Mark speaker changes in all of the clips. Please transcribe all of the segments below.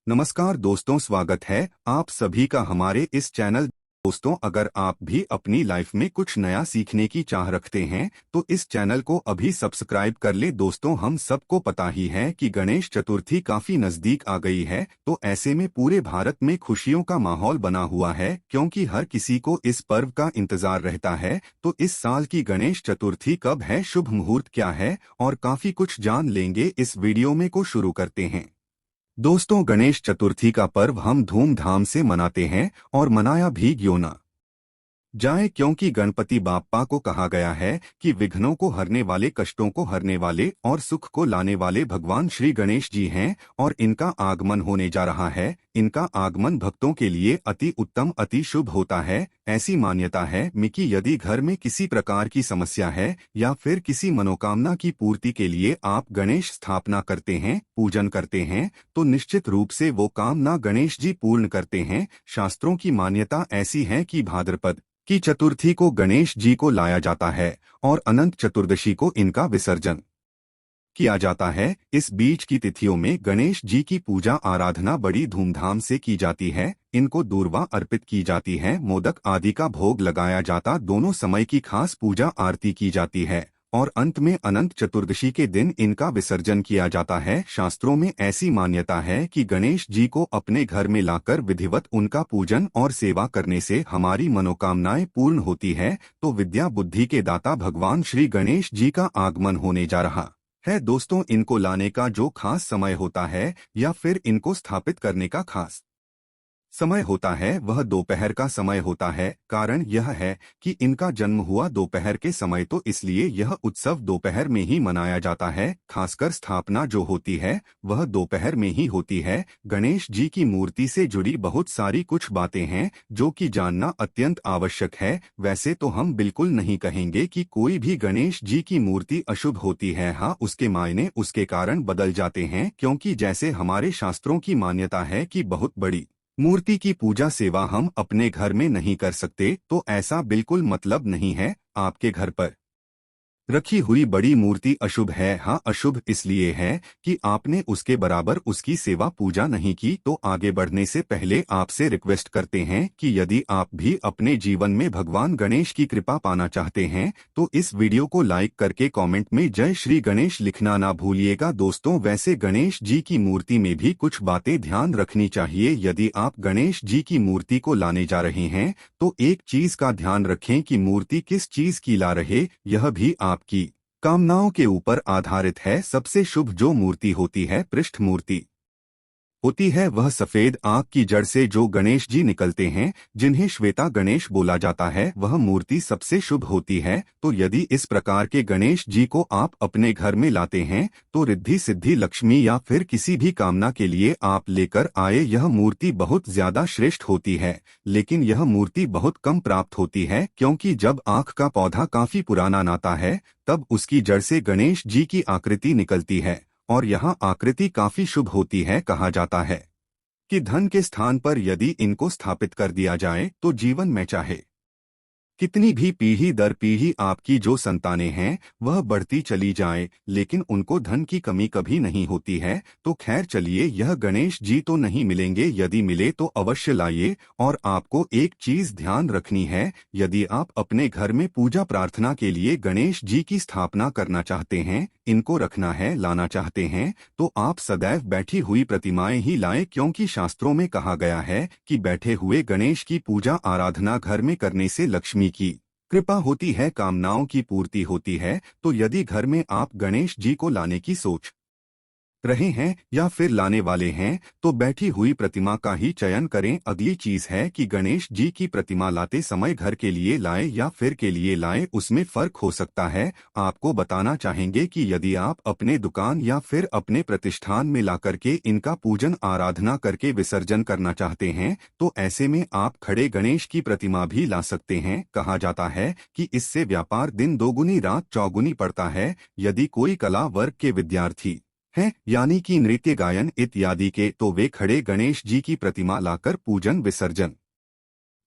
Speaker 1: नमस्कार दोस्तों, स्वागत है आप सभी का हमारे इस चैनल। दोस्तों, अगर आप भी अपनी लाइफ में कुछ नया सीखने की चाह रखते हैं तो इस चैनल को अभी सब्सक्राइब कर ले। दोस्तों, हम सबको पता ही है कि गणेश चतुर्थी काफी नजदीक आ गई है, तो ऐसे में पूरे भारत में खुशियों का माहौल बना हुआ है क्योंकि हर किसी को इस पर्व का इंतजार रहता है। तो इस साल की गणेश चतुर्थी कब है, शुभ मुहूर्त क्या है और काफी कुछ जान लेंगे इस वीडियो में। को शुरू करते हैं। दोस्तों, गणेश चतुर्थी का पर्व हम धूमधाम से मनाते हैं और मनाया भी क्यों ना जाए, क्योंकि गणपति बाप्पा को कहा गया है कि विघ्नों को हरने वाले, कष्टों को हरने वाले और सुख को लाने वाले भगवान श्री गणेश जी हैं और इनका आगमन होने जा रहा है। इनका आगमन भक्तों के लिए अति उत्तम, अति शुभ होता है। ऐसी मान्यता है कि यदि घर में किसी प्रकार की समस्या है या फिर किसी मनोकामना की पूर्ति के लिए आप गणेश स्थापना करते हैं, पूजन करते हैं, तो निश्चित रूप से वो कामना गणेश जी पूर्ण करते हैं। शास्त्रों की मान्यता ऐसी है कि भाद्रपद की चतुर्थी को गणेश जी को लाया जाता है और अनंत चतुर्दशी को इनका विसर्जन किया जाता है। इस बीच की तिथियों में गणेश जी की पूजा आराधना बड़ी धूमधाम से की जाती है। इनको दूर्वा अर्पित की जाती है, मोदक आदि का भोग लगाया जाता, दोनों समय की खास पूजा आरती की जाती है और अंत में अनंत चतुर्दशी के दिन इनका विसर्जन किया जाता है। शास्त्रों में ऐसी मान्यता है कि गणेश जी को अपने घर में लाकर विधिवत उनका पूजन और सेवा करने से हमारी मनोकामनाएं पूर्ण होती है। तो विद्या बुद्धि के दाता भगवान श्री गणेश जी का आगमन होने जा रहा है। दोस्तों, इनको लाने का जो खास समय होता है या फिर इनको स्थापित करने का खास समय होता है वह दोपहर का समय होता है। कारण यह है कि इनका जन्म हुआ दोपहर के समय, तो इसलिए यह उत्सव दोपहर में ही मनाया जाता है। खासकर स्थापना जो होती है वह दोपहर में ही होती है। गणेश जी की मूर्ति से जुड़ी बहुत सारी कुछ बातें हैं जो कि जानना अत्यंत आवश्यक है। वैसे तो हम बिल्कुल नहीं कहेंगे कि कोई भी गणेश जी की मूर्ति अशुभ होती है। हाँ, उसके मायने, उसके कारण बदल जाते हैं, क्योंकि जैसे हमारे शास्त्रों की मान्यता है कि बहुत बड़ी मूर्ति की पूजा सेवा हम अपने घर में नहीं कर सकते, तो ऐसा बिल्कुल मतलब नहीं है आपके घर पर रखी हुई बड़ी मूर्ति अशुभ है। हाँ, अशुभ इसलिए है कि आपने उसके बराबर उसकी सेवा पूजा नहीं की। तो आगे बढ़ने से पहले आपसे रिक्वेस्ट करते हैं कि यदि आप भी अपने जीवन में भगवान गणेश की कृपा पाना चाहते हैं तो इस वीडियो को लाइक करके कमेंट में जय श्री गणेश लिखना ना भूलिएगा। दोस्तों, वैसे गणेश जी की मूर्ति में भी कुछ बातें ध्यान रखनी चाहिए। यदि आप गणेश जी की मूर्ति को लाने जा रहे हैं तो एक चीज का ध्यान रखें कि मूर्ति किस चीज की ला रहे, यह भी आपकी कामनाओं के ऊपर आधारित है। सबसे शुभ जो मूर्ति होती है, पृष्ठ मूर्ति होती है, वह सफेद आग की जड़ से जो गणेश जी निकलते हैं, जिन्हें श्वेता गणेश बोला जाता है, वह मूर्ति सबसे शुभ होती है। तो यदि इस प्रकार के गणेश जी को आप अपने घर में लाते हैं तो रिद्धि सिद्धि, लक्ष्मी या फिर किसी भी कामना के लिए आप लेकर आए, यह मूर्ति बहुत ज्यादा श्रेष्ठ होती है। लेकिन यह मूर्ति बहुत कम प्राप्त होती है, क्योंकि जब आँख का पौधा काफी पुराना नाता है तब उसकी जड़ से गणेश जी की आकृति निकलती है और यहाँ आकृति काफी शुभ होती है। कहा जाता है कि धन के स्थान पर यदि इनको स्थापित कर दिया जाए तो जीवन में चाहे कितनी भी पीढ़ी दर पीढ़ी आपकी जो संतानें हैं वह बढ़ती चली जाए, लेकिन उनको धन की कमी कभी नहीं होती है। तो खैर चलिए, यह गणेश जी तो नहीं मिलेंगे, यदि मिले तो अवश्य लाइए। और आपको एक चीज ध्यान रखनी है, यदि आप अपने घर में पूजा प्रार्थना के लिए गणेश जी की स्थापना करना चाहते हैं, इनको रखना है, लाना चाहते हैं, तो आप सदैव बैठी हुई प्रतिमाएं ही लाएं, क्योंकि शास्त्रों में कहा गया है कि बैठे हुए गणेश की पूजा आराधना घर में करने से लक्ष्मी की कृपा होती है, कामनाओं की पूर्ति होती है। तो यदि घर में आप गणेश जी को लाने की सोच रहे हैं या फिर लाने वाले हैं तो बैठी हुई प्रतिमा का ही चयन करें। अगली चीज है कि गणेश जी की प्रतिमा लाते समय घर के लिए लाए या फिर के लिए लाए, उसमें फर्क हो सकता है। आपको बताना चाहेंगे कि यदि आप अपने दुकान या फिर अपने प्रतिष्ठान में ला करके इनका पूजन आराधना करके विसर्जन करना चाहते हैं तो ऐसे में आप खड़े गणेश की प्रतिमा भी ला सकते हैं। कहा जाता है कि इससे व्यापार दिन दोगुनी रात चौगुनी पड़ता है। यदि कोई कला वर्ग के विद्यार्थी हैं, यानी कि नृत्य, गायन इत्यादि के, तो वे खड़े गणेश जी की प्रतिमा लाकर पूजन विसर्जन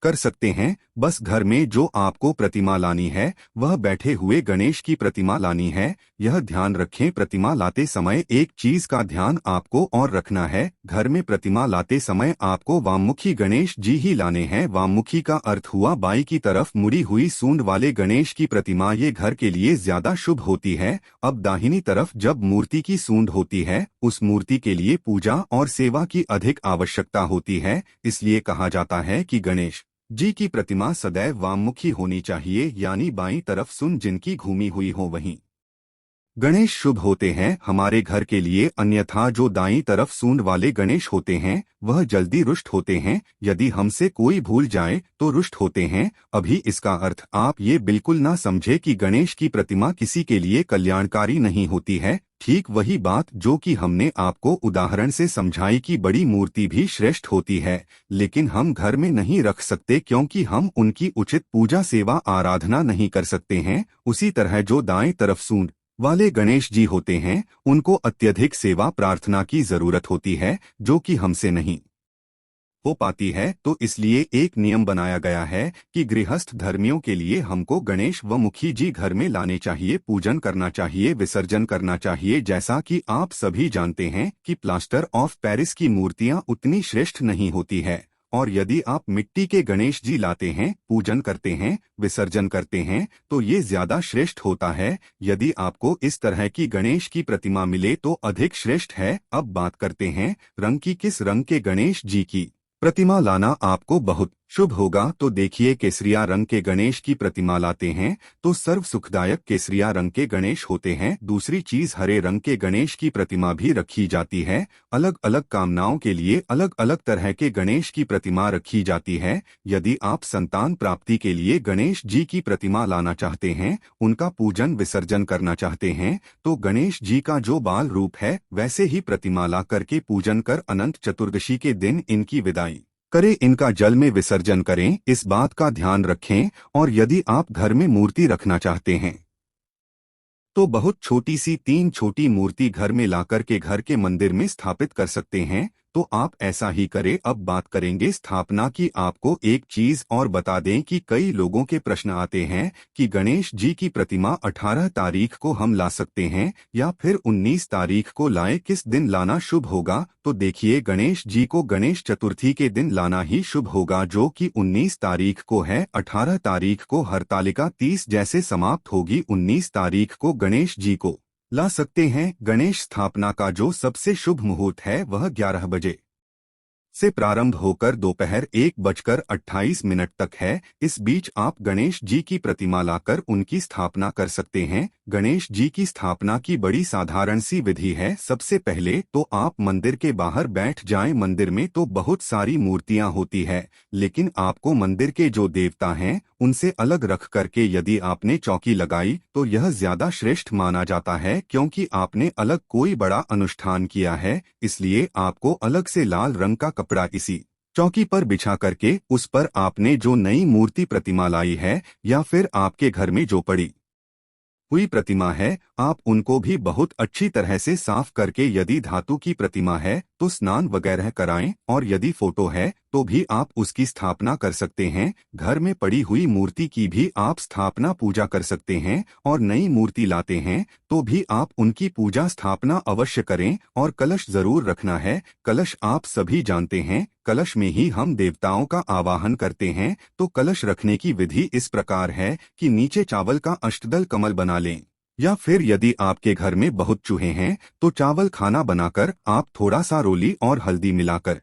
Speaker 1: कर सकते हैं। बस घर में जो आपको प्रतिमा लानी है वह बैठे हुए गणेश की प्रतिमा लानी है। यह ध्यान रखें, प्रतिमा लाते समय एक चीज का ध्यान आपको और रखना है, घर में प्रतिमा लाते समय आपको वाममुखी गणेश जी ही लाने हैं। वाममुखी का अर्थ हुआ बाई की तरफ मुड़ी हुई सूंड वाले गणेश की प्रतिमा, ये घर के लिए ज्यादा शुभ होती है। अब दाहिनी तरफ जब मूर्ति की सूंड होती है, उस मूर्ति के लिए पूजा और सेवा की अधिक आवश्यकता होती है। इसलिए कहा जाता है कि गणेश जी की प्रतिमा सदैव वाममुखी होनी चाहिए, यानी बाईं तरफ सूंड जिनकी घूमी हुई हो वहीं गणेश शुभ होते हैं हमारे घर के लिए। अन्यथा जो दाईं तरफ सूंड वाले गणेश होते हैं वह जल्दी रुष्ट होते हैं। यदि हमसे कोई भूल जाए तो रुष्ट होते हैं। अभी इसका अर्थ आप ये बिल्कुल ना समझे कि गणेश की प्रतिमा किसी के लिए कल्याणकारी नहीं होती है। ठीक वही बात जो कि हमने आपको उदाहरण से समझाई कि बड़ी मूर्ति भी श्रेष्ठ होती है, लेकिन हम घर में नहीं रख सकते क्योंकि हम उनकी उचित पूजा सेवा आराधना नहीं कर सकते हैं। उसी तरह जो दाएं तरफ सूंड वाले गणेश जी होते हैं उनको अत्यधिक सेवा प्रार्थना की जरूरत होती है, जो कि हमसे नहीं हो पाती है। तो इसलिए एक नियम बनाया गया है कि गृहस्थ धर्मियों के लिए हमको गणेश व मुखी जी घर में लाने चाहिए, पूजन करना चाहिए, विसर्जन करना चाहिए। जैसा कि आप सभी जानते हैं कि प्लास्टर ऑफ पेरिस की मूर्तियां उतनी श्रेष्ठ नहीं होती है, और यदि आप मिट्टी के गणेश जी लाते हैं, पूजन करते हैं, विसर्जन करते हैं तो ये ज्यादा श्रेष्ठ होता है। यदि आपको इस तरह की गणेश की प्रतिमा मिले तो अधिक श्रेष्ठ है। अब बात करते हैं रंग की। किस रंग के गणेश जी की प्रतिमा लाना आपको बहुत शुभ होगा? तो देखिए, केसरिया रंग के गणेश की प्रतिमा लाते हैं तो सर्व सुखदायक केसरिया रंग के गणेश होते हैं। दूसरी चीज, हरे रंग के गणेश की प्रतिमा भी रखी जाती है। अलग अलग कामनाओं के लिए अलग अलग तरह के गणेश की प्रतिमा रखी जाती है। यदि आप संतान प्राप्ति के लिए गणेश जी की प्रतिमा लाना चाहते हैं, उनका पूजन विसर्जन करना चाहते हैं, तो गणेश जी का जो बाल रूप है वैसे ही प्रतिमा ला करके पूजन कर अनंत चतुर्दशी के दिन इनकी विदाई करें, इनका जल में विसर्जन करें। इस बात का ध्यान रखें। और यदि आप घर में मूर्ति रखना चाहते हैं तो बहुत छोटी सी 3 छोटी मूर्ति घर में लाकर के घर के मंदिर में स्थापित कर सकते हैं, तो आप ऐसा ही करें। अब बात करेंगे स्थापना की। आपको एक चीज और बता दें कि कई लोगों के प्रश्न आते हैं कि गणेश जी की प्रतिमा 18 तारीख को हम ला सकते हैं या फिर 19 तारीख को लाएं, किस दिन लाना शुभ होगा? तो देखिए, गणेश जी को गणेश चतुर्थी के दिन लाना ही शुभ होगा, जो कि 19 तारीख को है। 18 तारीख को हरतालिका 30 जैसे समाप्त होगी। 19 तारीख को गणेश जी को ला सकते हैं। गणेश स्थापना का जो सबसे शुभ मुहूर्त है वह 11 बजे से प्रारंभ होकर दोपहर 1:28 तक है। इस बीच आप गणेश जी की प्रतिमा लाकर उनकी स्थापना कर सकते हैं। गणेश जी की स्थापना की बड़ी साधारण सी विधि है। सबसे पहले तो आप मंदिर के बाहर बैठ जाएं। मंदिर में तो बहुत सारी मूर्तियां होती है, लेकिन आपको मंदिर के जो देवता हैं उनसे अलग रख करके यदि आपने चौकी लगाई तो यह ज्यादा श्रेष्ठ माना जाता है, क्योंकि आपने अलग कोई बड़ा अनुष्ठान किया है। इसलिए आपको अलग से लाल रंग का कपड़ा इसी चौकी पर बिछा करके उस पर आपने जो नई मूर्ति प्रतिमा लाई है या फिर आपके घर में जो पड़ी हुई प्रतिमा है, आप उनको भी बहुत अच्छी तरह से साफ करके, यदि धातु की प्रतिमा है तो स्नान वगैरह कराएं, और यदि फोटो है तो भी आप उसकी स्थापना कर सकते हैं। घर में पड़ी हुई मूर्ति की भी आप स्थापना पूजा कर सकते हैं, और नई मूर्ति लाते हैं तो भी आप उनकी पूजा स्थापना अवश्य करें। और कलश जरूर रखना है। कलश आप सभी जानते हैं, कलश में ही हम देवताओं का आवाहन करते हैं। तो कलश रखने की विधि इस प्रकार है कि नीचे चावल का अष्टदल कमल बना लें, या फिर यदि आपके घर में बहुत चूहे हैं तो चावल खाना बनाकर आप थोड़ा सा रोली और हल्दी मिलाकर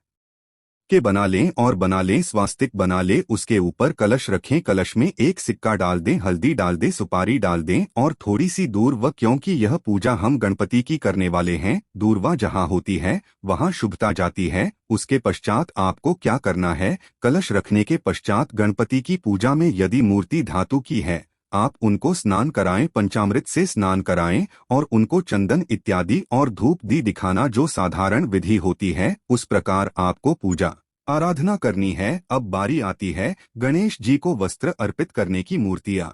Speaker 1: के बना लें, और बना लें स्वास्तिक बना लें। उसके ऊपर कलश रखें, कलश में एक सिक्का डाल दें, हल्दी डाल दें, सुपारी डाल दें, और थोड़ी सी दूर्वा, क्योंकि यह पूजा हम गणपति की करने वाले हैं। दूर्वा जहाँ होती है वहाँ शुभता जाती है। उसके पश्चात आपको क्या करना है? कलश रखने के पश्चात गणपति की पूजा में यदि मूर्ति धातु की है, आप उनको स्नान कराएं, पंचामृत से स्नान कराएं, और उनको चंदन इत्यादि और धूप दी दिखाना, जो साधारण विधि होती है उस प्रकार आपको पूजा आराधना करनी है। अब बारी आती है गणेश जी को वस्त्र अर्पित करने की। मूर्तियां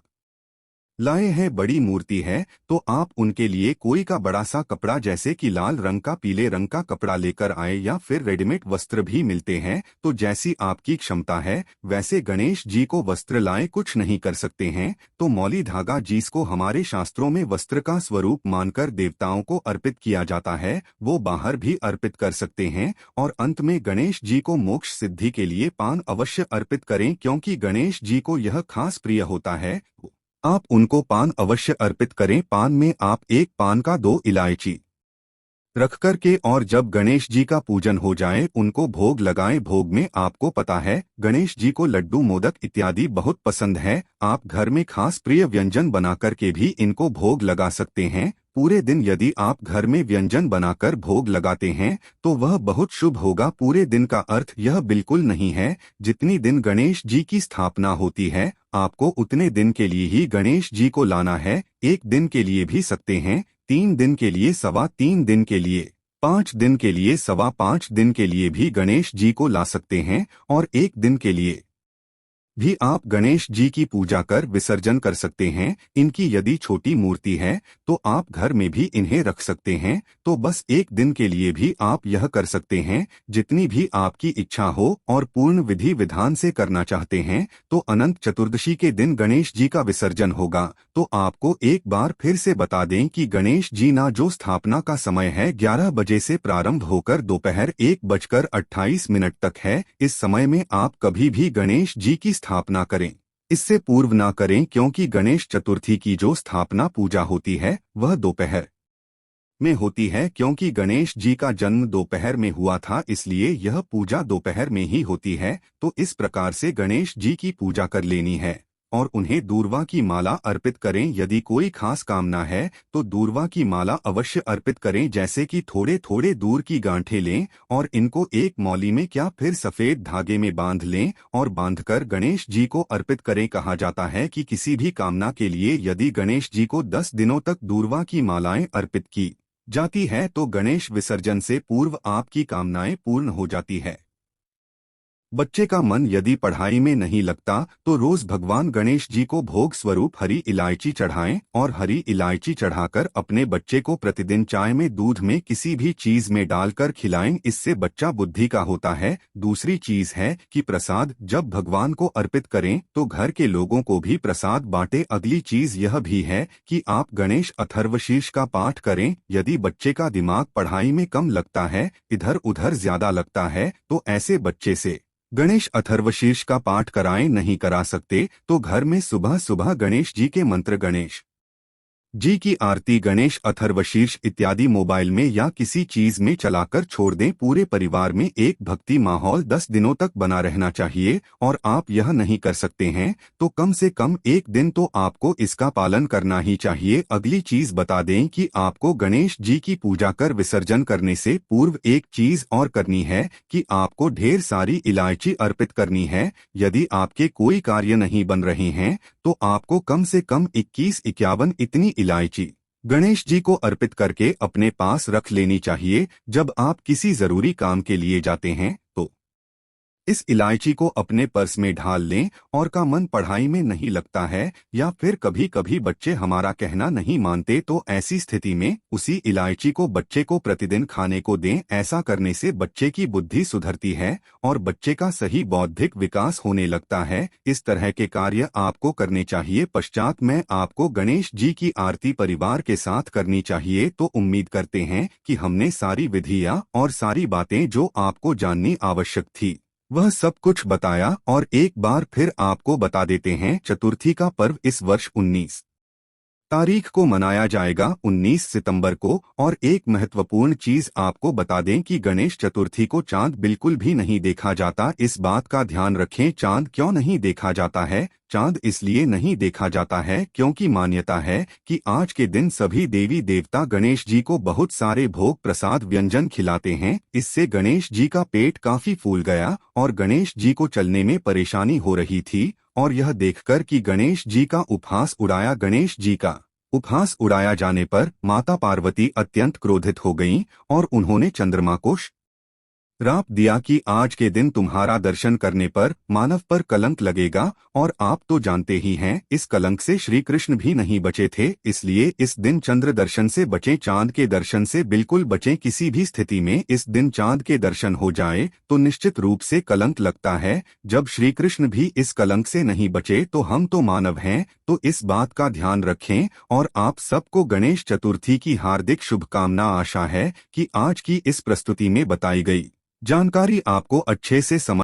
Speaker 1: लाए हैं बड़ी मूर्ति है तो आप उनके लिए कोई का बड़ा सा कपड़ा जैसे कि लाल रंग का पीले रंग का कपड़ा लेकर आए या फिर रेडीमेड वस्त्र भी मिलते हैं। तो जैसी आपकी क्षमता है वैसे गणेश जी को वस्त्र लाए कुछ नहीं कर सकते हैं तो मौली धागा जिसको हमारे शास्त्रों में वस्त्र का स्वरूप मानकर देवताओं को अर्पित किया जाता है वो बाहर भी अर्पित कर सकते हैं। और अंत में गणेश जी को मोक्ष सिद्धि के लिए पान अवश्य अर्पित करें क्योंकि गणेश जी को यह खास प्रिय होता है। आप उनको पान अवश्य अर्पित करें। पान में आप एक पान का 2 इलायची रख कर के और जब गणेश जी का पूजन हो जाए उनको भोग लगाएं। भोग में आपको पता है गणेश जी को लड्डू मोदक इत्यादि बहुत पसंद है। आप घर में खास प्रिय व्यंजन बना कर के भी इनको भोग लगा सकते हैं। पूरे दिन यदि आप घर में व्यंजन बनाकर भोग लगाते हैं तो वह बहुत शुभ होगा। पूरे दिन का अर्थ यह बिल्कुल नहीं है। जितनी दिन गणेश जी की स्थापना होती है आपको उतने दिन के लिए ही गणेश जी को लाना है। 1 दिन के लिए भी सकते हैं, 3 दिन के लिए, 3.25 दिन के लिए, 5 दिन के लिए, 5.25 दिन के लिए भी गणेश जी को ला सकते हैं और 1 दिन के लिए भी आप गणेश जी की पूजा कर विसर्जन कर सकते हैं। इनकी यदि छोटी मूर्ति है तो आप घर में भी इन्हें रख सकते हैं। तो बस 1 दिन के लिए भी आप यह कर सकते हैं। जितनी भी आपकी इच्छा हो और पूर्ण विधि विधान से करना चाहते हैं तो अनंत चतुर्दशी के दिन गणेश जी का विसर्जन होगा। तो आपको एक बार फिर से बता दें कि गणेश जी ना जो स्थापना का समय है 11 बजे से प्रारंभ होकर दोपहर 1:28 तक है। इस समय में आप कभी भी गणेश जी की स्थापना करें इससे पूर्व ना करें क्योंकि गणेश चतुर्थी की जो स्थापना पूजा होती है वह दोपहर में होती है। क्योंकि गणेश जी का जन्म दोपहर में हुआ था इसलिए यह पूजा दोपहर में ही होती है। तो इस प्रकार से गणेश जी की पूजा कर लेनी है और उन्हें दूर्वा की माला अर्पित करें। यदि कोई खास कामना है तो दूर्वा की माला अवश्य अर्पित करें। जैसे कि थोड़े थोड़े दूर की गांठें लें और इनको एक मौली में क्या फिर सफेद धागे में बांध लें और बांधकर गणेश जी को अर्पित करें। कहा जाता है कि किसी भी कामना के लिए यदि गणेश जी को 10 दिनों तक दूर्वा की मालाएं अर्पित की जाती है तो गणेश विसर्जन से पूर्व आपकी कामनाएं पूर्ण हो जाती है। बच्चे का मन यदि पढ़ाई में नहीं लगता तो रोज भगवान गणेश जी को भोग स्वरूप हरी इलायची चढ़ाएं और हरी इलायची चढ़ाकर अपने बच्चे को प्रतिदिन चाय में, दूध में, किसी भी चीज में डालकर खिलाएं। इससे बच्चा बुद्धि का होता है। दूसरी चीज है कि प्रसाद जब भगवान को अर्पित करें तो घर के लोगों को भी प्रसाद बांटें। अगली चीज यह भी है कि आप गणेश अथर्वशीर्ष का पाठ करें। यदि बच्चे का दिमाग पढ़ाई में कम लगता है, इधर उधर ज्यादा लगता है तो ऐसे बच्चे से गणेश अथर्वशीर्ष का पाठ कराएं। नहीं करा सकते तो घर में सुबह सुबह गणेश जी के मंत्र, गणेश जी की आरती, गणेश अथर्वशीर्ष इत्यादि मोबाइल में या किसी चीज में चलाकर छोड़ दें। पूरे परिवार में एक भक्ति माहौल 10 दिनों तक बना रहना चाहिए। और आप यह नहीं कर सकते हैं तो कम से कम 1 दिन तो आपको इसका पालन करना ही चाहिए। अगली चीज बता दें कि आपको गणेश जी की पूजा कर विसर्जन करने से पूर्व एक चीज और करनी है कि आपको ढेर सारी इलायची अर्पित करनी है। यदि आपके कोई कार्य नहीं बन रहे हैं तो आपको कम से कम 21-51 इतनी इलायची गणेश जी को अर्पित करके अपने पास रख लेनी चाहिए। जब आप किसी जरूरी काम के लिए जाते हैं तो इस इलायची को अपने पर्स में ढाल लें। और का मन पढ़ाई में नहीं लगता है या फिर कभी कभी बच्चे हमारा कहना नहीं मानते तो ऐसी स्थिति में उसी इलायची को बच्चे को प्रतिदिन खाने को दें। ऐसा करने से बच्चे की बुद्धि सुधरती है और बच्चे का सही बौद्धिक विकास होने लगता है। इस तरह के कार्य आपको करने चाहिए। पश्चात में आपको गणेश जी की आरती परिवार के साथ करनी चाहिए। तो उम्मीद करते हैं कि हमने सारी विधियां और सारी बातें जो आपको जाननी आवश्यक थी वह सब कुछ बताया। और एक बार फिर आपको बता देते हैं चतुर्थी का पर्व इस वर्ष 19 तारीख को मनाया जाएगा, 19 सितंबर को। और एक महत्वपूर्ण चीज आपको बता दें कि गणेश चतुर्थी को चांद बिल्कुल भी नहीं देखा जाता। इस बात का ध्यान रखें। चांद क्यों नहीं देखा जाता है? चांद इसलिए नहीं देखा जाता है क्योंकि मान्यता है कि आज के दिन सभी देवी देवता गणेश जी को बहुत सारे भोग प्रसाद व्यंजन खिलाते हैं। इससे गणेश जी का पेट काफी फूल गया और गणेश जी को चलने में परेशानी हो रही थी। और यह देखकर कि गणेश जी का उपहास उड़ाया गणेश जी का उपहास उड़ाया जाने पर माता पार्वती अत्यंत क्रोधित हो गईं और उन्होंने चंद्रमा को श्राप दिया कि आज के दिन तुम्हारा दर्शन करने पर मानव पर कलंक लगेगा, और आप तो जानते ही हैं इस कलंक से श्री कृष्ण भी नहीं बचे थे, इसलिए इस दिन चंद्र दर्शन से बचें, चांद के दर्शन से बिल्कुल बचें। किसी भी स्थिति में इस दिन चांद के दर्शन हो जाए तो निश्चित रूप से कलंक लगता है। जब श्री कृष्ण भी इस कलंक से नहीं बचे तो हम तो मानव हैं, तो इस बात का ध्यान रखें। और आप सबको गणेश चतुर्थी की हार्दिक शुभकामना। आशा है कि आज की इस प्रस्तुति में बताई गई जानकारी आपको अच्छे से समझ